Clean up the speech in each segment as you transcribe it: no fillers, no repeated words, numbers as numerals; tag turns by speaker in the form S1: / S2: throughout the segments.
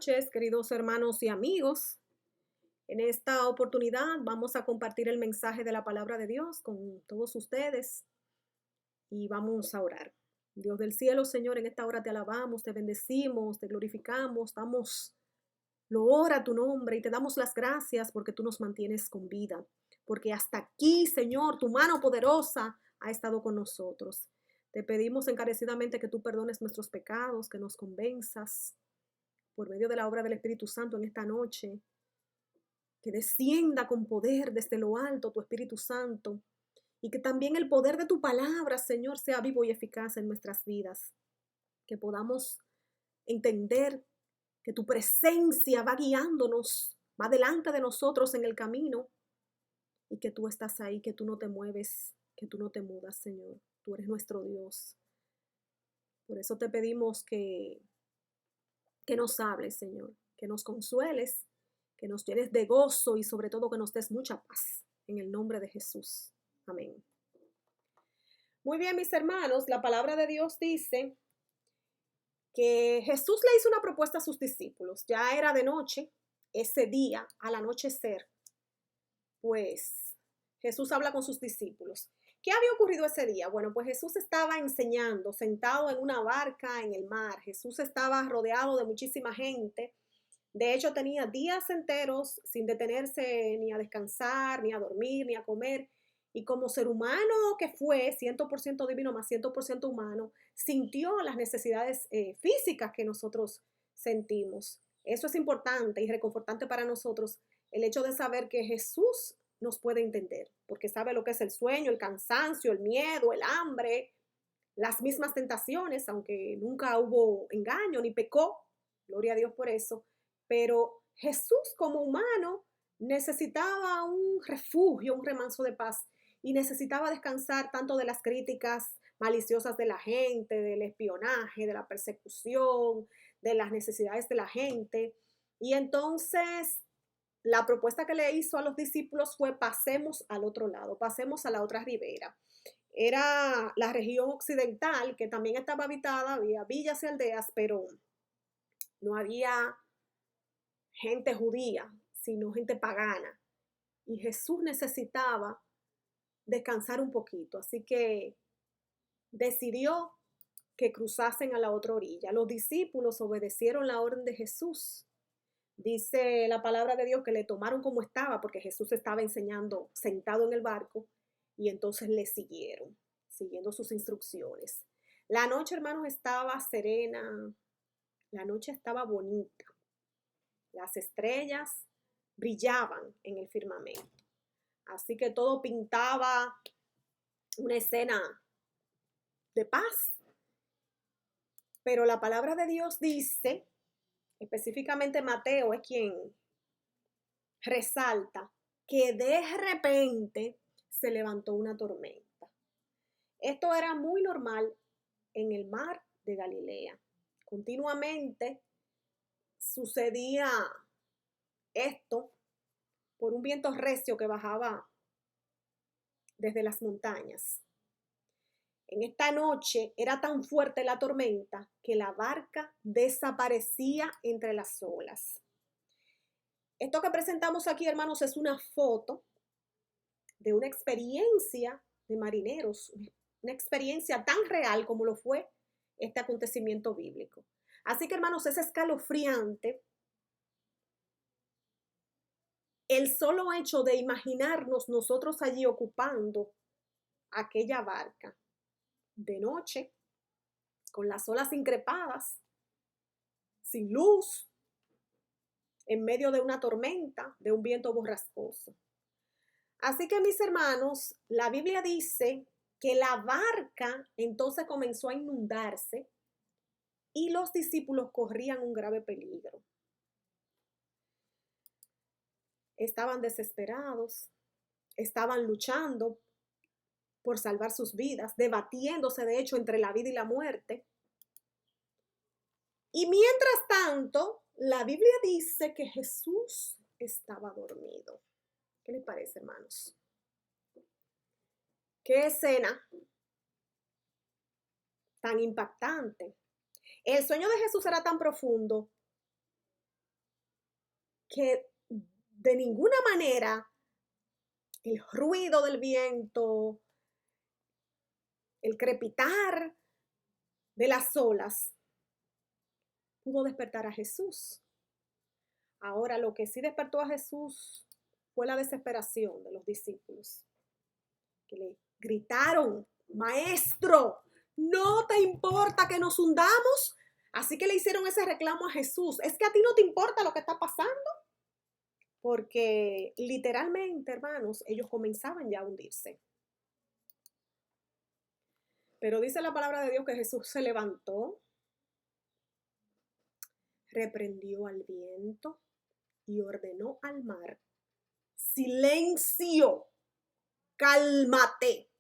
S1: Noches, queridos hermanos y amigos. En esta oportunidad vamos a compartir el mensaje de la palabra de Dios con todos ustedes y vamos a orar. Dios del cielo, Señor, en esta hora te alabamos, te bendecimos, te glorificamos, damos loor a tu nombre y te damos las gracias porque tú nos mantienes con vida, porque hasta aquí, Señor, tu mano poderosa ha estado con nosotros. Te pedimos encarecidamente que tú perdones nuestros pecados, que nos convenzas por medio de la obra del Espíritu Santo en esta noche, que descienda con poder desde lo alto tu Espíritu Santo y que también el poder de tu palabra, Señor, sea vivo y eficaz en nuestras vidas, que podamos entender que tu presencia va guiándonos, va delante de nosotros en el camino y que tú estás ahí, que tú no te mueves, que tú no te mudas, Señor. Tú eres nuestro Dios. Por eso te pedimos que nos hables, Señor, que nos consueles, que nos llenes de gozo y sobre todo que nos des mucha paz. En el nombre de Jesús. Amén. Muy bien, mis hermanos, la palabra de Dios dice que Jesús le hizo una propuesta a sus discípulos. Ya era de noche, ese día, al anochecer, pues Jesús habla con sus discípulos. ¿Qué había ocurrido ese día? Bueno, pues Jesús estaba enseñando, sentado en una barca en el mar. Jesús estaba rodeado de muchísima gente. De hecho, tenía días enteros sin detenerse ni a descansar, ni a dormir, ni a comer. Y como ser humano que fue, 100% divino más 100% humano, sintió las necesidades físicas que nosotros sentimos. Eso es importante y reconfortante para nosotros, el hecho de saber que Jesús nos puede entender, porque sabe lo que es el sueño, el cansancio, el miedo, el hambre, las mismas tentaciones, aunque nunca hubo engaño ni pecó, gloria a Dios por eso, pero Jesús como humano necesitaba un refugio, un remanso de paz y necesitaba descansar tanto de las críticas maliciosas de la gente, del espionaje, de la persecución, de las necesidades de la gente. Y entonces la propuesta que le hizo a los discípulos fue pasemos al otro lado, pasemos a la otra ribera. Era la región occidental que también estaba habitada, había villas y aldeas, pero no había gente judía, sino gente pagana. Y Jesús necesitaba descansar un poquito, así que decidió que cruzasen a la otra orilla. Los discípulos obedecieron la orden de Jesús. Dice la palabra de Dios que le tomaron como estaba, porque Jesús estaba enseñando sentado en el barco, y entonces le siguieron, siguiendo sus instrucciones. La noche, hermanos, estaba serena, la noche estaba bonita. Las estrellas brillaban en el firmamento. Así que todo pintaba una escena de paz. Pero la palabra de Dios dice, específicamente Mateo es quien resalta, que de repente se levantó una tormenta. Esto era muy normal en el mar de Galilea. Continuamente sucedía esto por un viento recio que bajaba desde las montañas. En esta noche era tan fuerte la tormenta que la barca desaparecía entre las olas. Esto que presentamos aquí, hermanos, es una foto de una experiencia de marineros, una experiencia tan real como lo fue este acontecimiento bíblico. Así que, hermanos, es escalofriante el solo hecho de imaginarnos nosotros allí ocupando aquella barca de noche, con las olas increpadas, sin luz, en medio de una tormenta, de un viento borrascoso. Así que, mis hermanos, la Biblia dice que la barca entonces comenzó a inundarse y los discípulos corrían un grave peligro. Estaban desesperados, estaban luchando por salvar sus vidas, debatiéndose de hecho entre la vida y la muerte. Y mientras tanto, la Biblia dice que Jesús estaba dormido. ¿Qué les parece, hermanos? ¿Qué escena tan impactante? El sueño de Jesús era tan profundo que de ninguna manera el ruido del viento, el crepitar de las olas pudo despertar a Jesús. Ahora, lo que sí despertó a Jesús fue la desesperación de los discípulos, que le gritaron: Maestro, ¿no te importa que nos hundamos? Así que le hicieron ese reclamo a Jesús. ¿Es que a ti no te importa lo que está pasando? Porque literalmente, hermanos, ellos comenzaban ya a hundirse. Pero dice la palabra de Dios que Jesús se levantó, reprendió al viento y ordenó al mar: silencio, cálmate.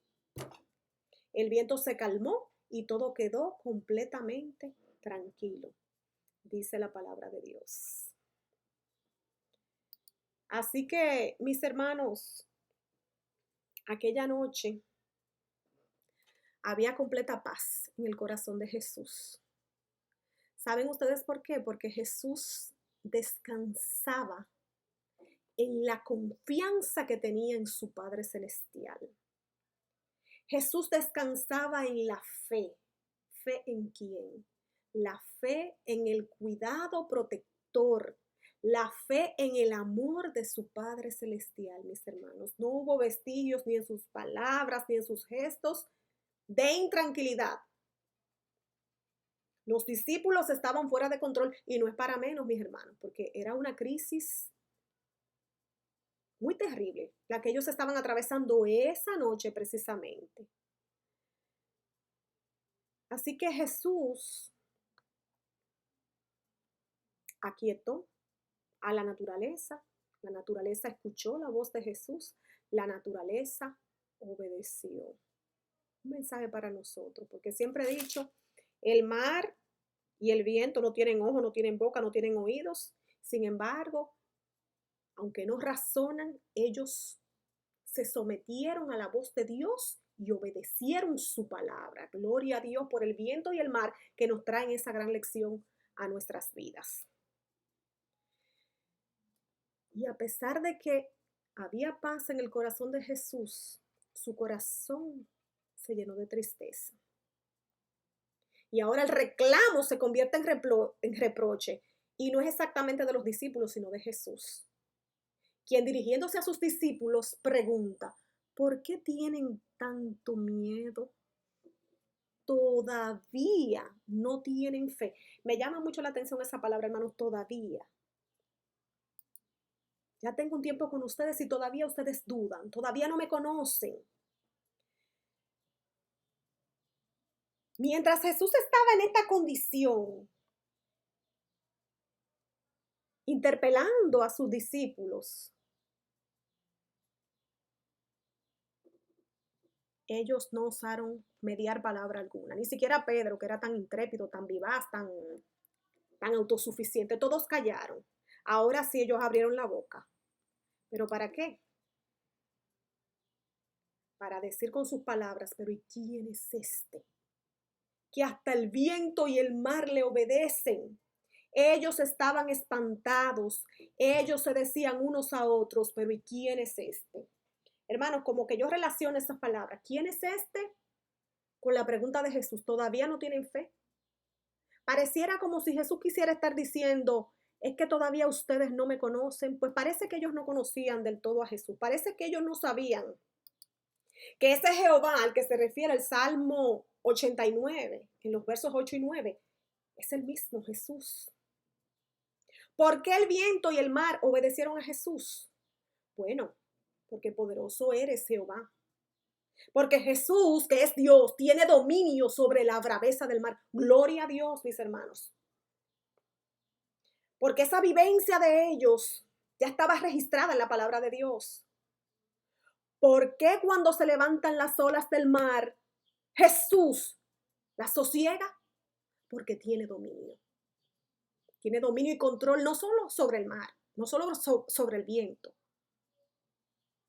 S1: El viento se calmó y todo quedó completamente tranquilo, dice la palabra de Dios. Así que, mis hermanos, aquella noche había completa paz en el corazón de Jesús. ¿Saben ustedes por qué? Porque Jesús descansaba en la confianza que tenía en su Padre Celestial. Jesús descansaba en la fe. ¿Fe en quién? La fe en el cuidado protector, la fe en el amor de su Padre Celestial, mis hermanos. No hubo vestigios ni en sus palabras ni en sus gestos de intranquilidad. Los discípulos estaban fuera de control y no es para menos, mis hermanos, porque era una crisis muy terrible la que ellos estaban atravesando esa noche precisamente. Así que Jesús aquietó a la naturaleza escuchó la voz de Jesús, la naturaleza obedeció. Un mensaje para nosotros, porque siempre he dicho, el mar y el viento no tienen ojos, no tienen boca, no tienen oídos. Sin embargo, aunque no razonan, ellos se sometieron a la voz de Dios y obedecieron su palabra. Gloria a Dios por el viento y el mar que nos traen esa gran lección a nuestras vidas. Y a pesar de que había paz en el corazón de Jesús, su corazón se llenó de tristeza. Y ahora el reclamo se convierte en reproche. Y no es exactamente de los discípulos, sino de Jesús, quien dirigiéndose a sus discípulos pregunta: ¿por qué tienen tanto miedo? Todavía no tienen fe. Me llama mucho la atención esa palabra, hermanos, todavía. Ya tengo un tiempo con ustedes y todavía ustedes dudan, todavía no me conocen. Mientras Jesús estaba en esta condición, interpelando a sus discípulos, ellos no osaron mediar palabra alguna, ni siquiera Pedro, que era tan intrépido, tan vivaz, tan autosuficiente, todos callaron. Ahora sí ellos abrieron la boca. ¿Pero para qué? Para decir con sus palabras: pero ¿y quién es este? Que hasta el viento y el mar le obedecen. Ellos estaban espantados, ellos se decían unos a otros: pero ¿y quién es este? Hermanos, como que yo relaciono esas palabras, ¿quién es este?, con la pregunta de Jesús. ¿Todavía no tienen fe? Pareciera como si Jesús quisiera estar diciendo: es que todavía ustedes no me conocen. Pues parece que ellos no conocían del todo a Jesús, parece que ellos no sabían que ese Jehová al que se refiere el Salmo 89, en los versos 8 y 9, es el mismo Jesús. ¿Por qué el viento y el mar obedecieron a Jesús? Bueno, porque poderoso eres, Jehová. Porque Jesús, que es Dios, tiene dominio sobre la braveza del mar. Gloria a Dios, mis hermanos. Porque esa vivencia de ellos ya estaba registrada en la palabra de Dios. ¿Por qué cuando se levantan las olas del mar, Jesús las sosiega? Porque tiene dominio. Tiene dominio y control no solo sobre el mar, no solo sobre el viento,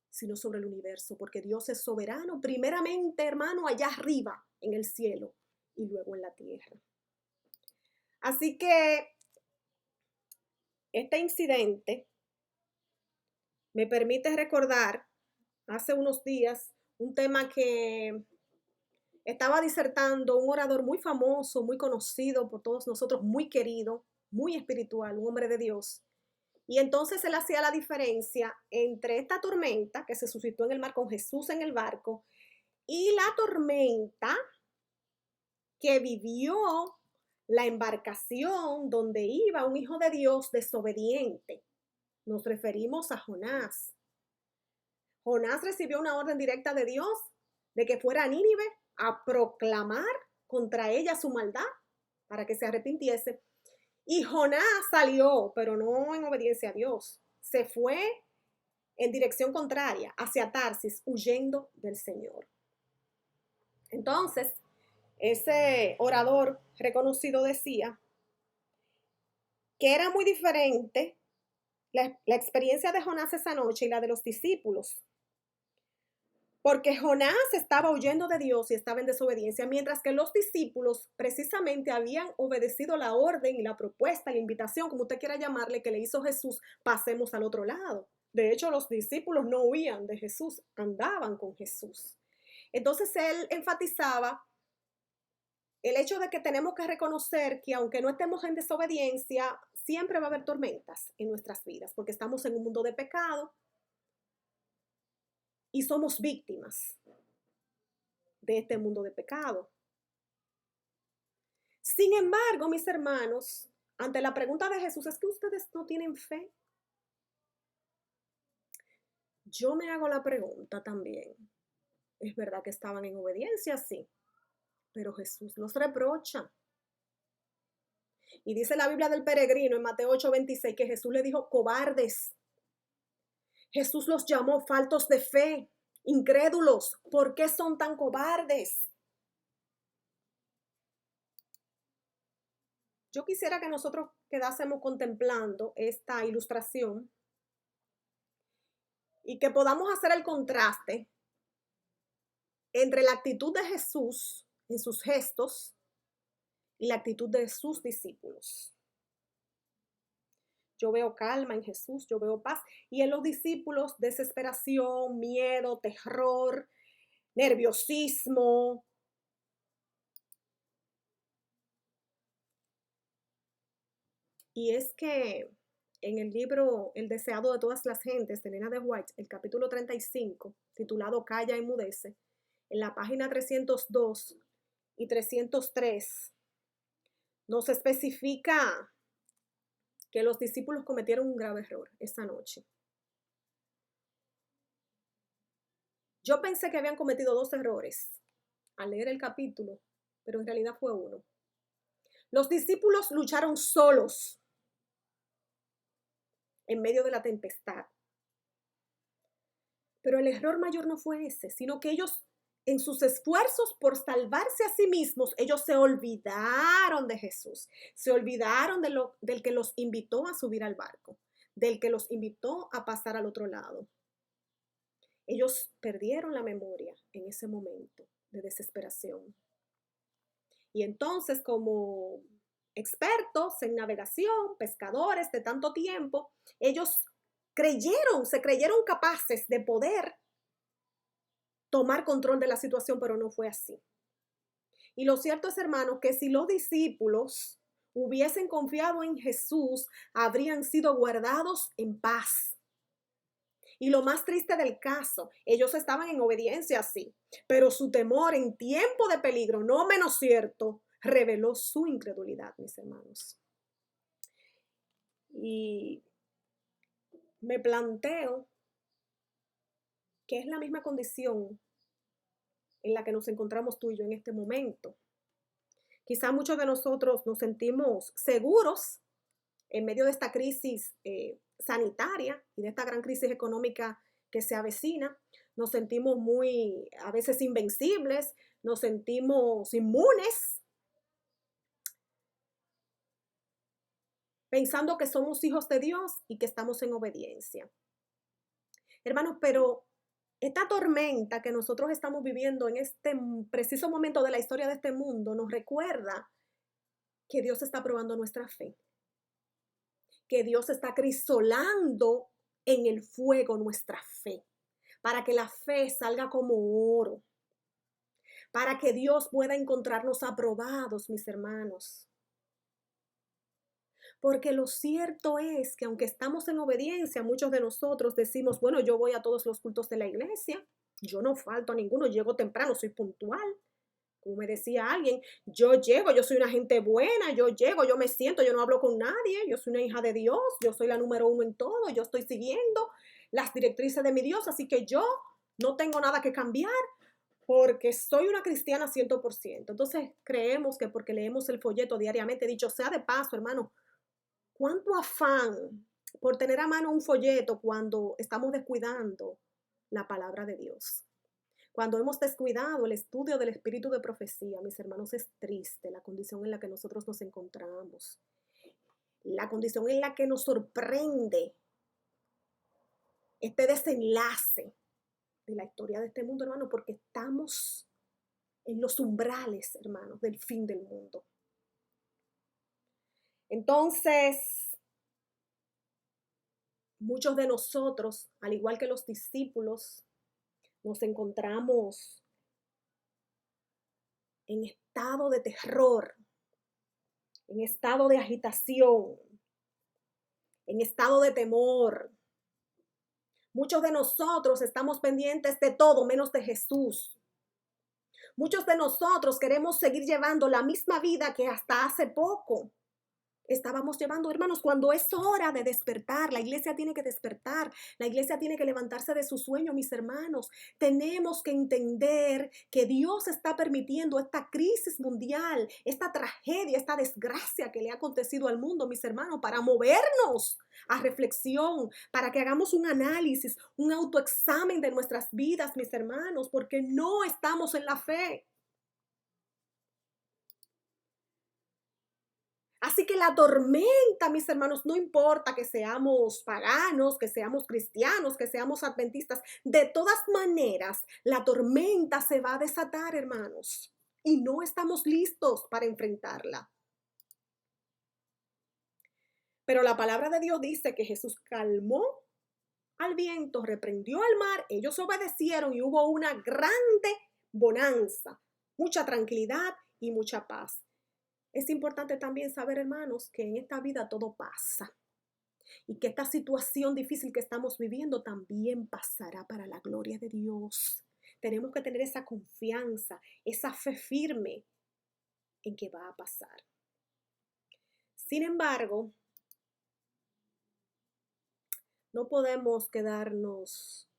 S1: sino sobre el universo, porque Dios es soberano, primeramente, hermano, allá arriba, en el cielo, y luego en la tierra. Así que este incidente me permite recordar hace unos días un tema que estaba disertando un orador muy famoso, muy conocido por todos nosotros, muy querido, muy espiritual, un hombre de Dios. Y entonces él hacía la diferencia entre esta tormenta que se suscitó en el mar con Jesús en el barco y la tormenta que vivió la embarcación donde iba un hijo de Dios desobediente. Nos referimos a Jonás. Jonás recibió una orden directa de Dios de que fuera a Nínive a proclamar contra ella su maldad para que se arrepintiese. Y Jonás salió, pero no en obediencia a Dios. Se fue en dirección contraria, hacia Tarsis, huyendo del Señor. Entonces, ese orador reconocido decía que era muy diferente la experiencia de Jonás esa noche y la de los discípulos. Porque Jonás estaba huyendo de Dios y estaba en desobediencia, mientras que los discípulos precisamente habían obedecido la orden y la propuesta, la invitación, como usted quiera llamarle, que le hizo Jesús: pasemos al otro lado. De hecho, los discípulos no huían de Jesús, andaban con Jesús. Entonces él enfatizaba el hecho de que tenemos que reconocer que aunque no estemos en desobediencia, siempre va a haber tormentas en nuestras vidas, porque estamos en un mundo de pecado y somos víctimas de este mundo de pecado. Sin embargo, mis hermanos, ante la pregunta de Jesús, ¿es que ustedes no tienen fe? Yo me hago la pregunta también. Es verdad que estaban en obediencia, sí, pero Jesús los reprocha. Y dice la Biblia del peregrino en Mateo 8:26 que Jesús le dijo cobardes. Jesús los llamó faltos de fe, incrédulos. ¿Por qué son tan cobardes? Yo quisiera que nosotros quedásemos contemplando esta ilustración y que podamos hacer el contraste entre la actitud de Jesús en sus gestos y la actitud de sus discípulos. Yo veo calma en Jesús, yo veo paz, y en los discípulos desesperación, miedo, terror, nerviosismo. Y es que en el libro El deseado de todas las gentes de Elena de White, el capítulo 35, titulado Calla, enmudece, en la página 302 y 303, nos especifica que los discípulos cometieron un grave error esa noche. Yo pensé que habían cometido 2 errores al leer el capítulo, pero en realidad fue uno. Los discípulos lucharon solos en medio de la tempestad. Pero el error mayor no fue ese, sino que ellos, en sus esfuerzos por salvarse a sí mismos, ellos se olvidaron de Jesús, se olvidaron del que los invitó a subir al barco, del que los invitó a pasar al otro lado. Ellos perdieron la memoria en ese momento de desesperación. Y entonces, como expertos en navegación, pescadores de tanto tiempo, ellos se creyeron capaces de poder tomar control de la situación, pero no fue así. Y lo cierto es, hermanos, que si los discípulos hubiesen confiado en Jesús, habrían sido guardados en paz. Y lo más triste del caso, ellos estaban en obediencia, sí, pero su temor en tiempo de peligro, no menos cierto, reveló su incredulidad, mis hermanos. Y me planteo que es la misma condición en la que nos encontramos tú y yo en este momento. Quizá muchos de nosotros nos sentimos seguros en medio de esta crisis sanitaria y de esta gran crisis económica que se avecina. Nos sentimos a veces invencibles, nos sentimos inmunes, pensando que somos hijos de Dios y que estamos en obediencia. Hermanos, pero esta tormenta que nosotros estamos viviendo en este preciso momento de la historia de este mundo nos recuerda que Dios está probando nuestra fe, que Dios está acrisolando en el fuego nuestra fe, para que la fe salga como oro, para que Dios pueda encontrarnos aprobados, mis hermanos. Porque lo cierto es que aunque estamos en obediencia, muchos de nosotros decimos, bueno, yo voy a todos los cultos de la iglesia, yo no falto a ninguno, llego temprano, soy puntual. Como me decía alguien, yo llego, yo soy una gente buena, yo llego, yo me siento, yo no hablo con nadie, yo soy una hija de Dios, yo soy la número uno en todo, yo estoy siguiendo las directrices de mi Dios, así que yo no tengo nada que cambiar porque soy una cristiana 100%. Entonces creemos que porque leemos el folleto diariamente, dicho sea de paso, hermano, ¿cuánto afán por tener a mano un folleto cuando estamos descuidando la palabra de Dios? Cuando hemos descuidado el estudio del espíritu de profecía, mis hermanos, es triste la condición en la que nosotros nos encontramos. La condición en la que nos sorprende este desenlace de la historia de este mundo, hermano, porque estamos en los umbrales, hermanos, del fin del mundo. Entonces, muchos de nosotros, al igual que los discípulos, nos encontramos en estado de terror, en estado de agitación, en estado de temor. Muchos de nosotros estamos pendientes de todo menos de Jesús. Muchos de nosotros queremos seguir llevando la misma vida que hasta hace poco estábamos llevando, hermanos, cuando es hora de despertar. La iglesia tiene que despertar, la iglesia tiene que levantarse de su sueño, mis hermanos. Tenemos que entender que Dios está permitiendo esta crisis mundial, esta tragedia, esta desgracia que le ha acontecido al mundo, mis hermanos, para movernos a reflexión, para que hagamos un análisis, un autoexamen de nuestras vidas, mis hermanos, porque no estamos en la fe. Así que la tormenta, mis hermanos, no importa que seamos paganos, que seamos cristianos, que seamos adventistas, de todas maneras, la tormenta se va a desatar, hermanos, y no estamos listos para enfrentarla. Pero la palabra de Dios dice que Jesús calmó al viento, reprendió al mar, ellos obedecieron y hubo una grande bonanza, mucha tranquilidad y mucha paz. Es importante también saber, hermanos, que en esta vida todo pasa y que esta situación difícil que estamos viviendo también pasará para la gloria de Dios. Tenemos que tener esa confianza, esa fe firme en que va a pasar. Sin embargo, no podemos quedarnos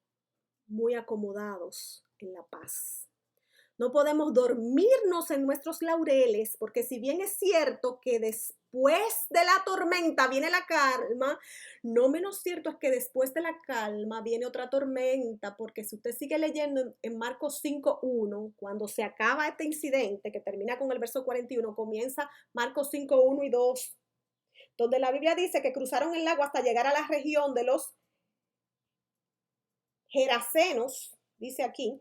S1: muy acomodados en la paz. No podemos dormirnos en nuestros laureles, porque si bien es cierto que después de la tormenta viene la calma, no menos cierto es que después de la calma viene otra tormenta, porque si usted sigue leyendo en Marcos 5:1, cuando se acaba este incidente, que termina con el verso 41, comienza Marcos 5:1 y 2, donde la Biblia dice que cruzaron el lago hasta llegar a la región de los Gerasenos, dice aquí.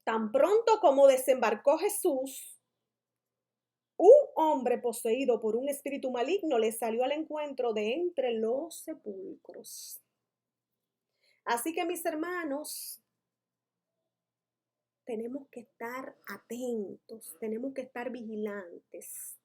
S1: Tan pronto como desembarcó Jesús, un hombre poseído por un espíritu maligno le salió al encuentro de entre los sepulcros. Así que, mis hermanos, tenemos que estar atentos, tenemos que estar vigilantes.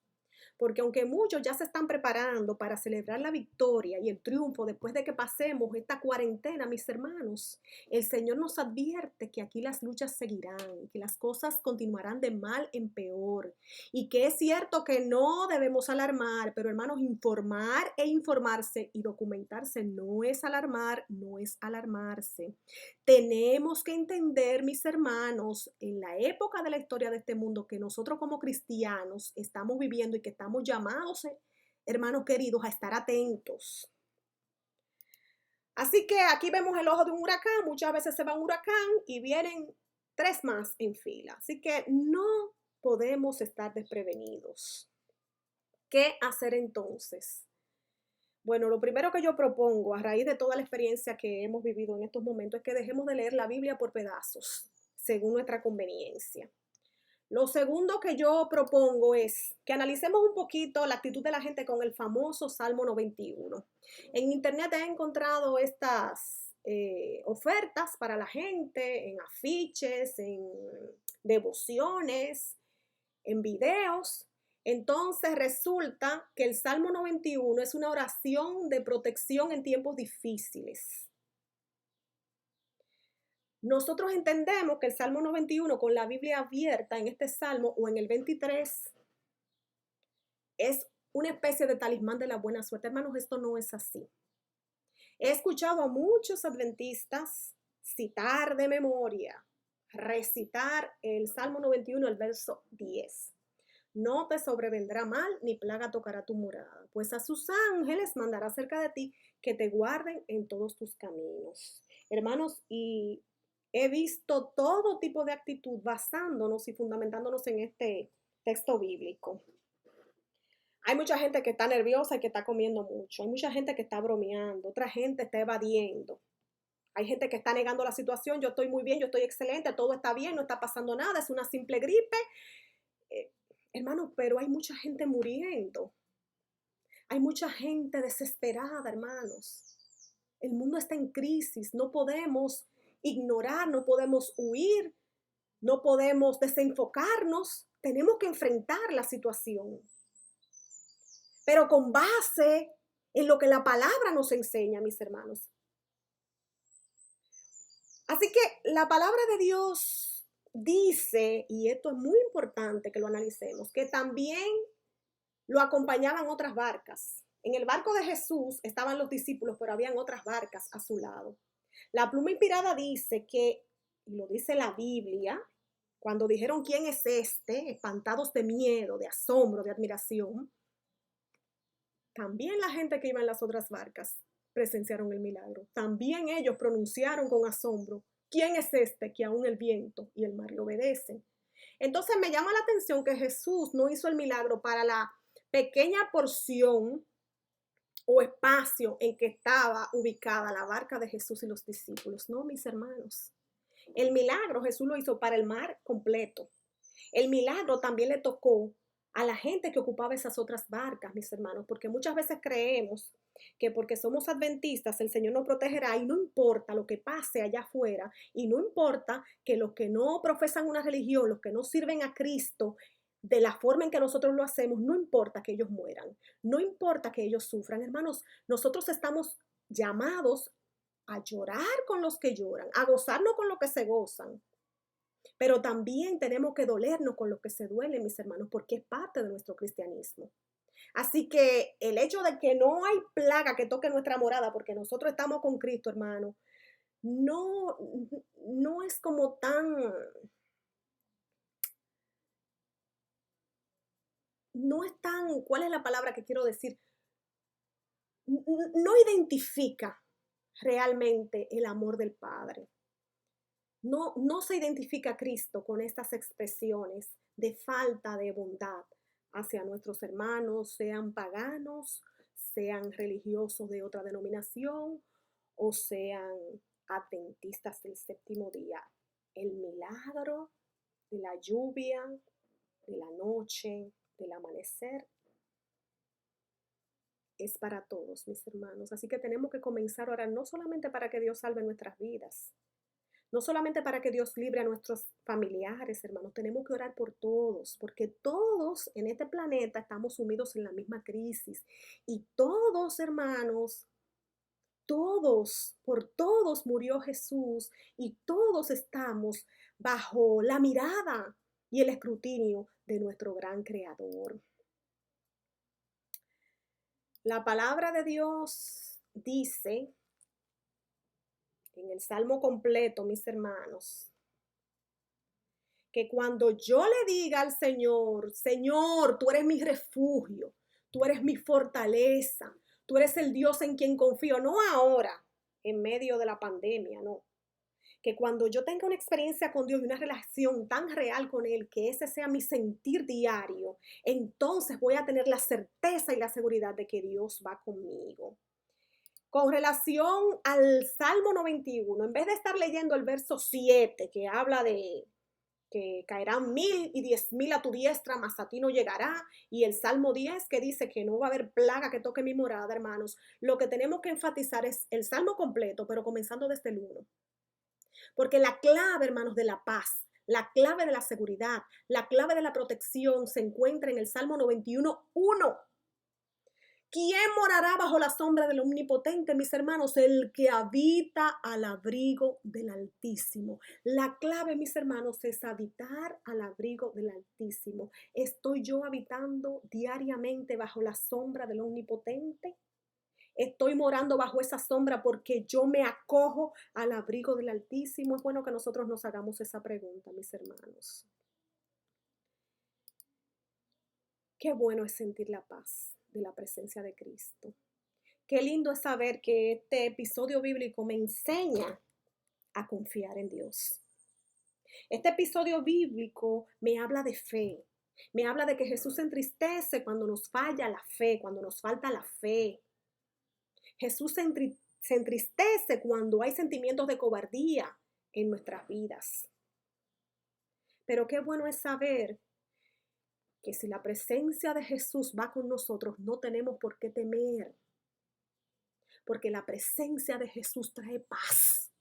S1: Porque aunque muchos ya se están preparando para celebrar la victoria y el triunfo después de que pasemos esta cuarentena, mis hermanos, el Señor nos advierte que aquí las luchas seguirán, que las cosas continuarán de mal en peor y que es cierto que no debemos alarmar, pero hermanos, informar e informarse y documentarse no es alarmar, no es alarmarse. Tenemos que entender, mis hermanos, en la época de la historia de este mundo que nosotros como cristianos estamos viviendo y que estamos llamados, hermanos queridos, a estar atentos. Así que aquí vemos el ojo de un huracán, muchas veces se va un huracán y vienen 3 más en fila. Así que no podemos estar desprevenidos. ¿Qué hacer entonces? Bueno, lo primero que yo propongo a raíz de toda la experiencia que hemos vivido en estos momentos es que dejemos de leer la Biblia por pedazos, según nuestra conveniencia. Lo segundo que yo propongo es que analicemos un poquito la actitud de la gente con el famoso Salmo 91. En internet he encontrado estas ofertas para la gente en afiches, en devociones, en videos. Entonces resulta que el Salmo 91 es una oración de protección en tiempos difíciles. Nosotros entendemos que el Salmo 91 con la Biblia abierta en este Salmo o en el 23 es una especie de talismán de la buena suerte. Hermanos, esto no es así. He escuchado a muchos adventistas citar de memoria, recitar el Salmo 91, el verso 10. No te sobrevendrá mal, ni plaga tocará tu morada, pues a sus ángeles mandará cerca de ti que te guarden en todos tus caminos. Hermanos, y he visto todo tipo de actitud basándonos y fundamentándonos en este texto bíblico. Hay mucha gente que está nerviosa y que está comiendo mucho. Hay mucha gente que está bromeando. Otra gente está evadiendo. Hay gente que está negando la situación. Yo estoy muy bien, yo estoy excelente, todo está bien, no está pasando nada, es una simple gripe. Hermano, pero hay mucha gente muriendo. Hay mucha gente desesperada, hermanos. El mundo está en crisis. No podemos ignorar, no podemos huir, no podemos desenfocarnos. Tenemos que enfrentar la situación, pero con base en lo que la palabra nos enseña, mis hermanos. Así que la palabra de Dios dice, y esto es muy importante que lo analicemos, que también lo acompañaban otras barcas. En el barco de Jesús estaban los discípulos, pero habían otras barcas a su lado. La pluma inspirada dice que, y lo dice la Biblia, cuando dijeron quién es este, espantados de miedo, de asombro, de admiración, también la gente que iba en las otras barcas presenciaron el milagro. También ellos pronunciaron con asombro, ¿quién es este que aún el viento y el mar le obedecen? Entonces me llama la atención que Jesús no hizo el milagro para la pequeña porción o espacio en que estaba ubicada la barca de Jesús y los discípulos. No, mis hermanos. El milagro Jesús lo hizo para el mar completo. El milagro también le tocó a la gente que ocupaba esas otras barcas, mis hermanos, porque muchas veces creemos que porque somos adventistas el Señor nos protegerá y no importa lo que pase allá afuera y no importa que los que no profesan una religión, los que no sirven a Cristo de la forma en que nosotros lo hacemos, no importa que ellos mueran, no importa que ellos sufran, hermanos, nosotros estamos llamados a llorar con los que lloran, a gozarnos con los que se gozan. Pero también tenemos que dolernos con los que se duelen, mis hermanos, porque es parte de nuestro cristianismo. Así que el hecho de que no hay plaga que toque nuestra morada, porque nosotros estamos con Cristo, hermano, no, no es como tan, no es tan, ¿cuál es la palabra que quiero decir? No identifica realmente el amor del Padre. No se identifica a Cristo con estas expresiones de falta de bondad hacia nuestros hermanos, sean paganos, sean religiosos de otra denominación o sean adventistas del séptimo día. El milagro de la lluvia, de la noche, del amanecer, es para todos, mis hermanos. Así que tenemos que comenzar a orar no solamente para que Dios salve nuestras vidas, no solamente para que Dios libre a nuestros familiares, hermanos, tenemos que orar por todos, porque todos en este planeta estamos sumidos en la misma crisis. Y todos, hermanos, todos, por todos murió Jesús y todos estamos bajo la mirada y el escrutinio de nuestro gran Creador. La palabra de Dios dice en el Salmo completo, mis hermanos, que cuando yo le diga al Señor, Señor, tú eres mi refugio, tú eres mi fortaleza, tú eres el Dios en quien confío, no ahora, en medio de la pandemia, no. Que cuando yo tenga una experiencia con Dios y una relación tan real con Él, que ese sea mi sentir diario, entonces voy a tener la certeza y la seguridad de que Dios va conmigo. Con relación al Salmo 91, en vez de estar leyendo el verso 7 que habla de que caerán 1000 y 10.000 a tu diestra, mas a ti no llegará. Y el Salmo 10 que dice que no va a haber plaga que toque mi morada, hermanos. Lo que tenemos que enfatizar es el Salmo completo, pero comenzando desde el 1. Porque la clave, hermanos, de la paz, la clave de la seguridad, la clave de la protección se encuentra en el Salmo 91:1. ¿Quién morará bajo la sombra del Omnipotente, mis hermanos? El que habita al abrigo del Altísimo. La clave, mis hermanos, es habitar al abrigo del Altísimo. ¿Estoy yo habitando diariamente bajo la sombra del Omnipotente? ¿Estoy morando bajo esa sombra porque yo me acojo al abrigo del Altísimo? Es bueno que nosotros nos hagamos esa pregunta, mis hermanos. Qué bueno es sentir la paz de la presencia de Cristo. Qué lindo es saber que este episodio bíblico me enseña a confiar en Dios. Este episodio bíblico me habla de fe. Me habla de que Jesús se entristece cuando nos falla la fe, cuando nos falta la fe. Jesús se entristece cuando hay sentimientos de cobardía en nuestras vidas. Pero qué bueno es saber que si la presencia de Jesús va con nosotros, no tenemos por qué temer. Porque la presencia de Jesús trae paz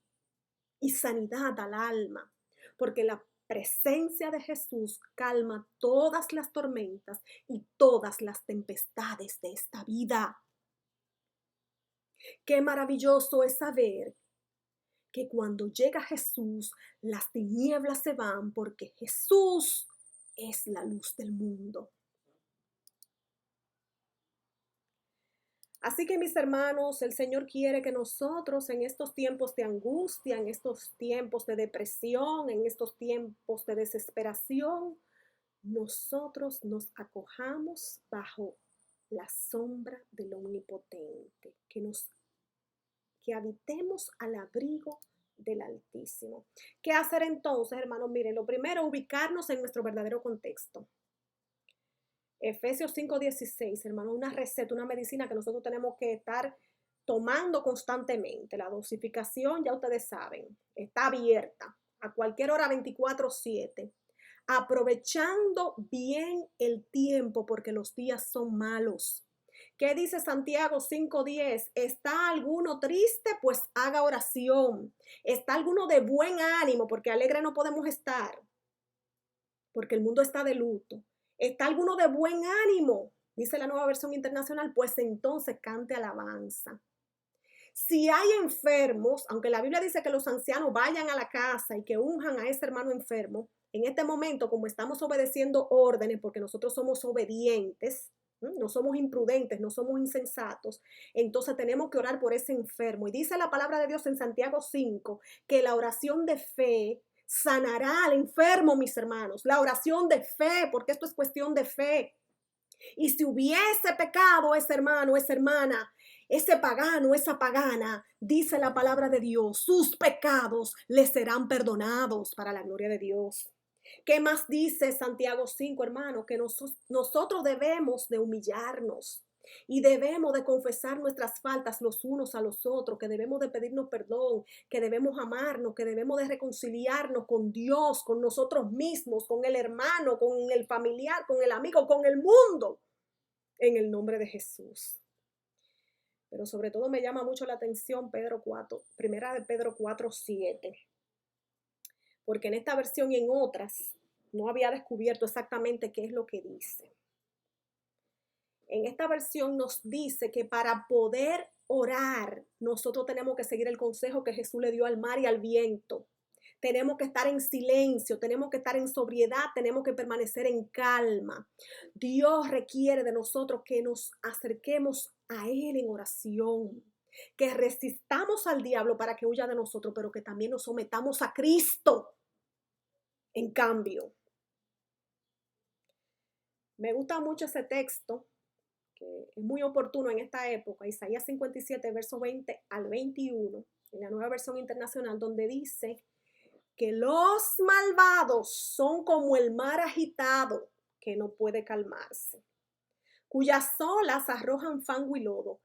S1: y sanidad al alma. Porque la presencia de Jesús calma todas las tormentas y todas las tempestades de esta vida. Qué maravilloso es saber que cuando llega Jesús, las tinieblas se van porque Jesús es la luz del mundo. Así que mis hermanos, el Señor quiere que nosotros en estos tiempos de angustia, en estos tiempos de depresión, en estos tiempos de desesperación, nosotros nos acojamos bajo la sombra del Omnipotente, que habitemos al abrigo del Altísimo. ¿Qué hacer entonces, hermanos? Miren, lo primero, ubicarnos en nuestro verdadero contexto. Efesios 5:16, hermano, una receta, una medicina que nosotros tenemos que estar tomando constantemente. La dosificación, ya ustedes saben, está abierta a cualquier hora 24/7, aprovechando bien el tiempo porque los días son malos. ¿Qué dice Santiago 5:10? ¿Está alguno triste? Pues haga oración. ¿Está alguno de buen ánimo? Porque alegre no podemos estar, porque el mundo está de luto. ¿Está alguno de buen ánimo? Dice la Nueva Versión Internacional, pues entonces cante alabanza. Si hay enfermos, aunque la Biblia dice que los ancianos vayan a la casa y que unjan a ese hermano enfermo, en este momento, como estamos obedeciendo órdenes, porque nosotros somos obedientes, no somos imprudentes, no somos insensatos, entonces tenemos que orar por ese enfermo. Y dice la palabra de Dios en Santiago 5, que la oración de fe sanará al enfermo, mis hermanos. La oración de fe, porque esto es cuestión de fe. Y si hubiese pecado ese hermano, esa hermana, ese pagano, esa pagana, dice la palabra de Dios, sus pecados les serán perdonados para la gloria de Dios. ¿Qué más dice Santiago 5, hermano? Que nosotros debemos de humillarnos y debemos de confesar nuestras faltas los unos a los otros, que debemos de pedirnos perdón, que debemos amarnos, que debemos de reconciliarnos con Dios, con nosotros mismos, con el hermano, con el familiar, con el amigo, con el mundo, en el nombre de Jesús. Pero sobre todo me llama mucho la atención Primera de Pedro 4:7. Porque en esta versión y en otras no había descubierto exactamente qué es lo que dice. En esta versión nos dice que para poder orar, nosotros tenemos que seguir el consejo que Jesús le dio al mar y al viento. Tenemos que estar en silencio, tenemos que estar en sobriedad, tenemos que permanecer en calma. Dios requiere de nosotros que nos acerquemos a Él en oración, que resistamos al diablo para que huya de nosotros, pero que también nos sometamos a Cristo. En cambio, me gusta mucho ese texto, que es muy oportuno en esta época, Isaías 57, verso 20 al 21, en la Nueva Versión Internacional, donde dice que los malvados son como el mar agitado que no puede calmarse, cuyas olas arrojan fango y lodo.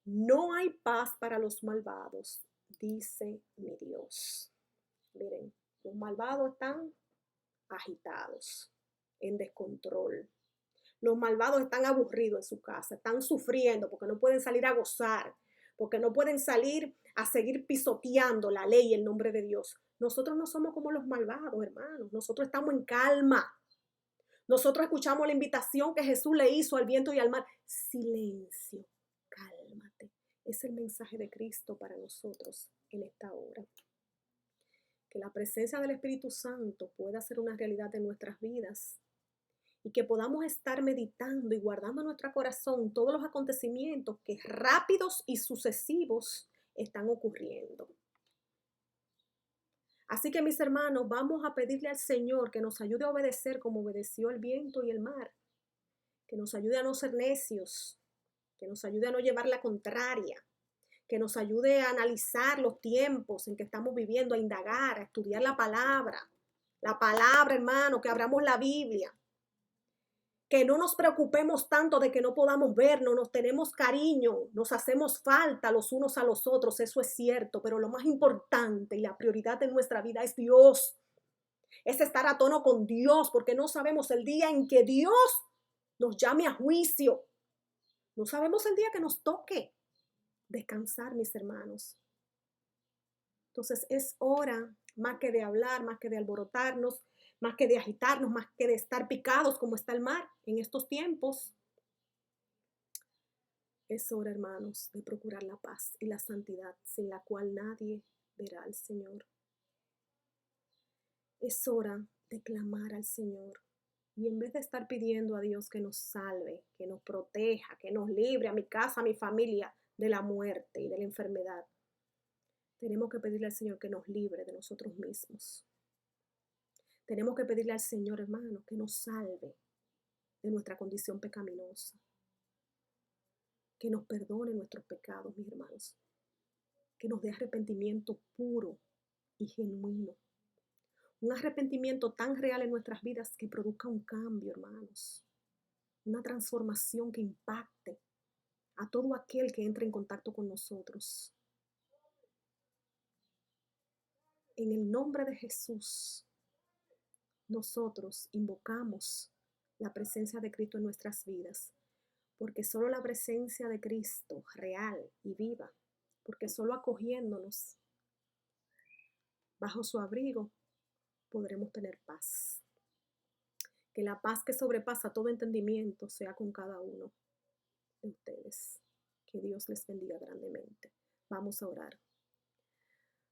S1: No hay paz para los malvados, dice mi Dios. Miren, los malvados están agitados, en descontrol. Los malvados están aburridos en su casa, están sufriendo porque no pueden salir a gozar, porque no pueden salir a seguir pisoteando la ley y el nombre de Dios. Nosotros no somos como los malvados, hermanos. Nosotros estamos en calma. Nosotros escuchamos la invitación que Jesús le hizo al viento y al mar. Silencio, cálmate. Es el mensaje de Cristo para nosotros en esta hora. Que la presencia del Espíritu Santo pueda ser una realidad en nuestras vidas y que podamos estar meditando y guardando en nuestro corazón todos los acontecimientos que rápidos y sucesivos están ocurriendo. Así que, mis hermanos, vamos a pedirle al Señor que nos ayude a obedecer como obedeció el viento y el mar, que nos ayude a no ser necios, que nos ayude a no llevar la contraria, que nos ayude a analizar los tiempos en que estamos viviendo, a indagar, a estudiar la palabra, hermano, que abramos la Biblia, que no nos preocupemos tanto de que no podamos vernos, nos tenemos cariño, nos hacemos falta los unos a los otros, eso es cierto, pero lo más importante y la prioridad de nuestra vida es Dios, es estar a tono con Dios, porque no sabemos el día en que Dios nos llame a juicio, no sabemos el día que nos toque descansar, mis hermanos. Entonces es hora, más que de hablar, más que de alborotarnos, más que de agitarnos, más que de estar picados como está el mar en estos tiempos. Es hora, hermanos, de procurar la paz y la santidad, sin la cual nadie verá al Señor. Es hora de clamar al Señor. Y en vez de estar pidiendo a Dios que nos salve, que nos proteja, que nos libre a mi casa, a mi familia de la muerte y de la enfermedad, tenemos que pedirle al Señor que nos libre de nosotros mismos. Tenemos que pedirle al Señor, hermano, que nos salve de nuestra condición pecaminosa, que nos perdone nuestros pecados, mis hermanos, que nos dé arrepentimiento puro y genuino. Un arrepentimiento tan real en nuestras vidas que produzca un cambio, hermanos. Una transformación que impacte a todo aquel que entre en contacto con nosotros. En el nombre de Jesús, nosotros invocamos la presencia de Cristo en nuestras vidas, porque solo la presencia de Cristo real y viva, porque solo acogiéndonos bajo su abrigo podremos tener paz. Que la paz que sobrepasa todo entendimiento sea con cada uno de ustedes. Que Dios les bendiga grandemente. Vamos a orar.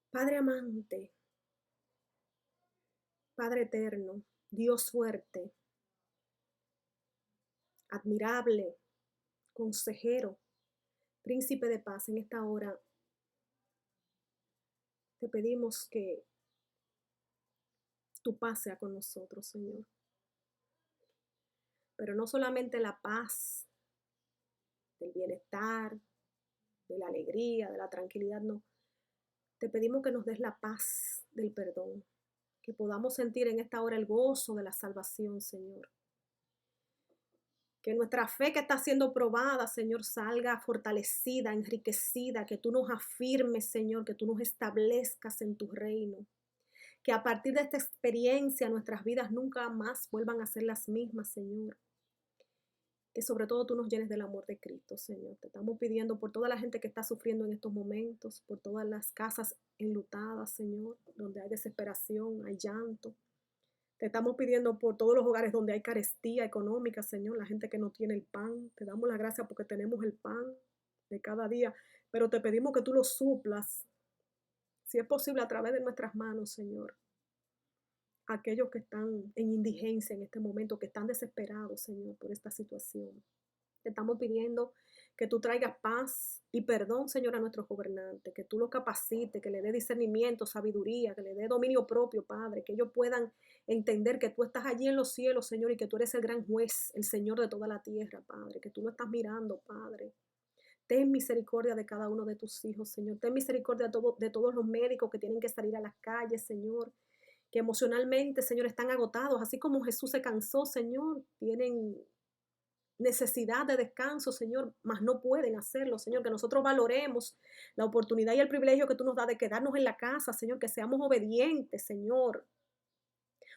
S1: Padre amante, Padre eterno, Dios fuerte, admirable, consejero, príncipe de paz, en esta hora te pedimos que tu paz sea con nosotros, Señor. Pero no solamente la paz del bienestar, de la alegría, de la tranquilidad, no. Te pedimos que nos des la paz del perdón, que podamos sentir en esta hora el gozo de la salvación, Señor. Que nuestra fe que está siendo probada, Señor, salga fortalecida, enriquecida, que tú nos afirmes, Señor, que tú nos establezcas en tu reino. Que a partir de esta experiencia nuestras vidas nunca más vuelvan a ser las mismas, Señor. Que sobre todo tú nos llenes del amor de Cristo, Señor. Te estamos pidiendo por toda la gente que está sufriendo en estos momentos, por todas las casas enlutadas, Señor, donde hay desesperación, hay llanto. Te estamos pidiendo por todos los hogares donde hay carestía económica, Señor, la gente que no tiene el pan. Te damos la gracia porque tenemos el pan de cada día, pero te pedimos que tú lo suplas, si es posible, a través de nuestras manos, Señor. Aquellos que están en indigencia en este momento, que están desesperados, Señor, por esta situación. Te estamos pidiendo que tú traigas paz y perdón, Señor, a nuestros gobernantes, que tú los capacites, que le dé discernimiento, sabiduría, que le dé dominio propio, Padre, que ellos puedan entender que tú estás allí en los cielos, Señor, y que tú eres el gran juez, el Señor de toda la tierra, Padre, que tú lo estás mirando, Padre. Ten misericordia de cada uno de tus hijos, Señor. Ten misericordia de todos los médicos que tienen que salir a las calles, Señor, que emocionalmente, Señor, están agotados, así como Jesús se cansó, Señor, tienen necesidad de descanso, Señor, mas no pueden hacerlo, Señor, que nosotros valoremos la oportunidad y el privilegio que tú nos das de quedarnos en la casa, Señor, que seamos obedientes, Señor,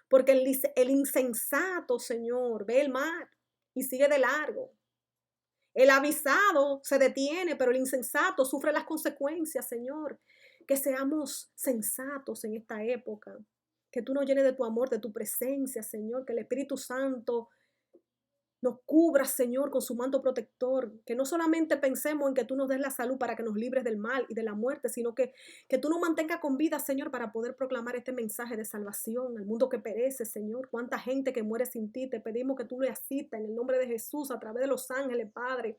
S1: Porque el insensato, Señor, ve el mar y sigue de largo. El avisado se detiene, pero el insensato sufre las consecuencias, Señor. Que seamos sensatos en esta época. Que tú nos llenes de tu amor, de tu presencia, Señor. Que el Espíritu Santo nos cubra, Señor, con su manto protector. Que no solamente pensemos en que tú nos des la salud para que nos libres del mal y de la muerte, sino que tú nos mantengas con vida, Señor, para poder proclamar este mensaje de salvación al mundo que perece, Señor. Cuánta gente que muere sin ti. Te pedimos que tú le asistas en el nombre de Jesús, a través de los ángeles, Padre.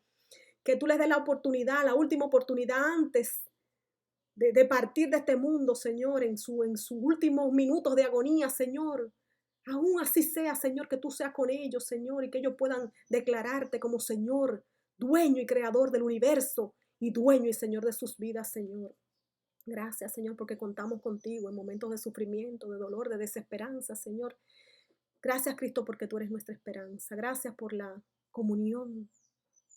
S1: Que tú les des la oportunidad, la última oportunidad antes de partir de este mundo, Señor, en sus últimos minutos de agonía, Señor. Aún así sea, Señor, que tú seas con ellos, Señor, y que ellos puedan declararte como Señor, dueño y creador del universo y dueño y Señor de sus vidas, Señor. Gracias, Señor, porque contamos contigo en momentos de sufrimiento, de dolor, de desesperanza, Señor. Gracias, Cristo, porque tú eres nuestra esperanza. Gracias por la comunión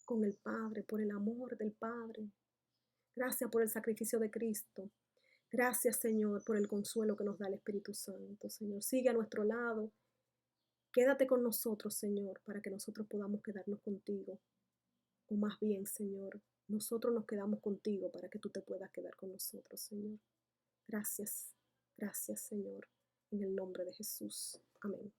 S1: con el Padre, por el amor del Padre. Gracias por el sacrificio de Cristo. Gracias, Señor, por el consuelo que nos da el Espíritu Santo. Señor, sigue a nuestro lado. Quédate con nosotros, Señor, para que nosotros podamos quedarnos contigo. O más bien, Señor, nosotros nos quedamos contigo para que tú te puedas quedar con nosotros, Señor. Gracias, gracias, Señor, en el nombre de Jesús. Amén.